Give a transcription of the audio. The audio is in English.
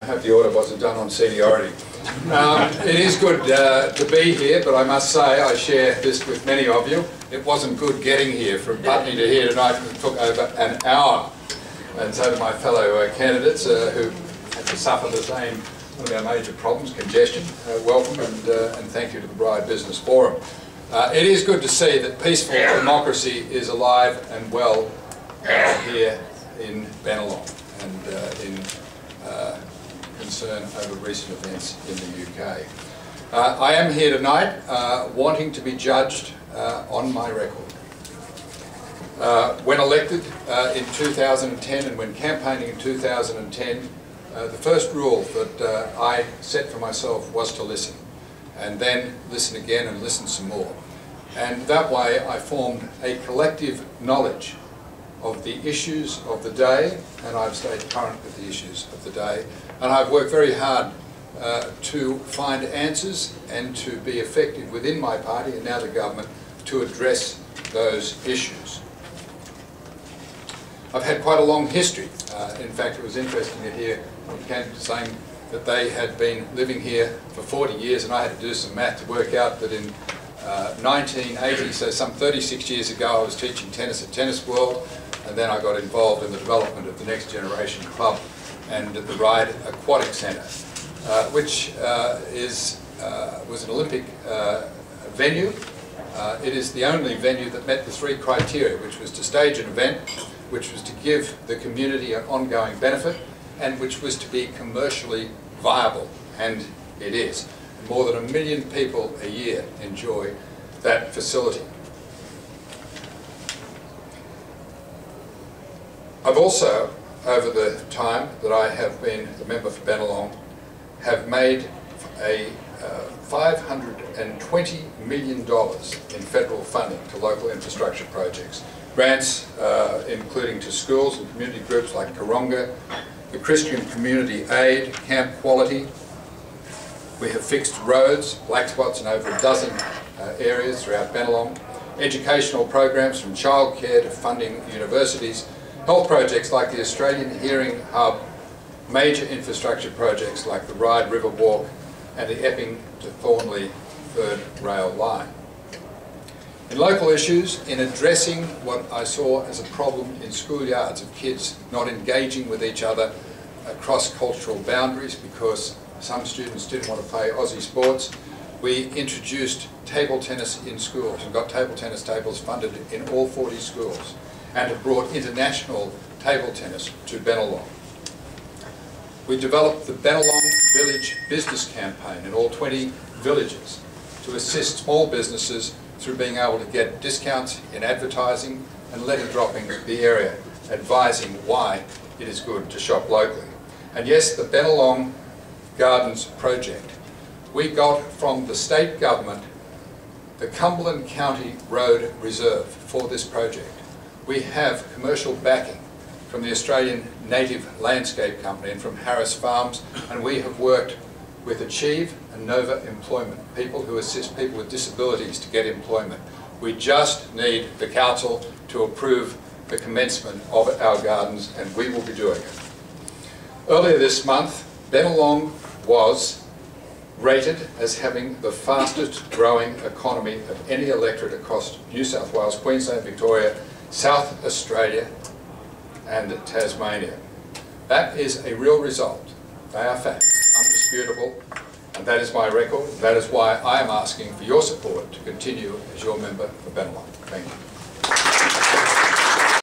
hope the order wasn't done on seniority. It is good to be here, but I must say I share this with many of you. It wasn't good getting here from Putney to here tonight. It took over an hour. And so to my fellow candidates who had to suffer the same, one of our major problems, congestion, welcome, and thank you to the Ryde Business Forum. It is good to see that peaceful democracy is alive and well here in Bennelong and in concern over recent events in the UK. I am here tonight wanting to be judged on my record. When elected in 2010 and when campaigning in 2010, the first rule that I set for myself was to listen, and then listen again and listen some more. And that way I formed a collective knowledge of the issues of the day, and I've stayed current with the issues of the day. And I've worked very hard to find answers and to be effective within my party and now the government to address those issues. I've had quite a long history. In fact, it was interesting to hear one candidate saying that they had been living here for 40 years, and I had to do some math to work out that in 1980, so some 36 years ago, I was teaching tennis at Tennis World, and then I got involved in the development of the Next Generation Club and at the Ryde Aquatic Centre, which was an Olympic venue. It is the only venue that met the three criteria, which was to stage an event, which was to give the community an ongoing benefit, and which was to be commercially viable, and it is. More than 1 million people a year enjoy that facility. I've also, over the time that I have been the member for Bennelong, have made a $520 million in federal funding to local infrastructure projects. Grants including to schools and community groups like Karonga, the Christian Community Aid, Camp Quality. We have fixed roads, black spots in over a dozen areas throughout Bennelong, educational programs from childcare to funding universities, health projects like the Australian Hearing Hub, major infrastructure projects like the Ryde River Walk and the Epping to Thornley Third Rail Line. In local issues, in addressing what I saw as a problem in schoolyards of kids not engaging with each other across cultural boundaries because some students didn't want to play Aussie sports, we introduced table tennis in schools and got table tennis tables funded in all 40 schools, and have brought international table tennis to Bennelong. We developed the Bennelong Village Business Campaign in all 20 villages to assist small businesses through being able to get discounts in advertising and letter dropping the area, advising why it is good to shop locally. And yes, the Bennelong Gardens project. We got from the state government the Cumberland County Road Reserve for this project. We have commercial backing from the Australian Native Landscape Company and from Harris Farms, and we have worked with Achieve and Nova Employment, people who assist people with disabilities to get employment. We just need the council to approve the commencement of our gardens, and we will be doing it. Earlier this month, Bennelong was rated as having the fastest growing economy of any electorate across New South Wales, Queensland, Victoria, South Australia and Tasmania. That is a real result. They are facts, undisputable, and that is my record. That is why I am asking for your support to continue as your member for Bennelong. Thank you.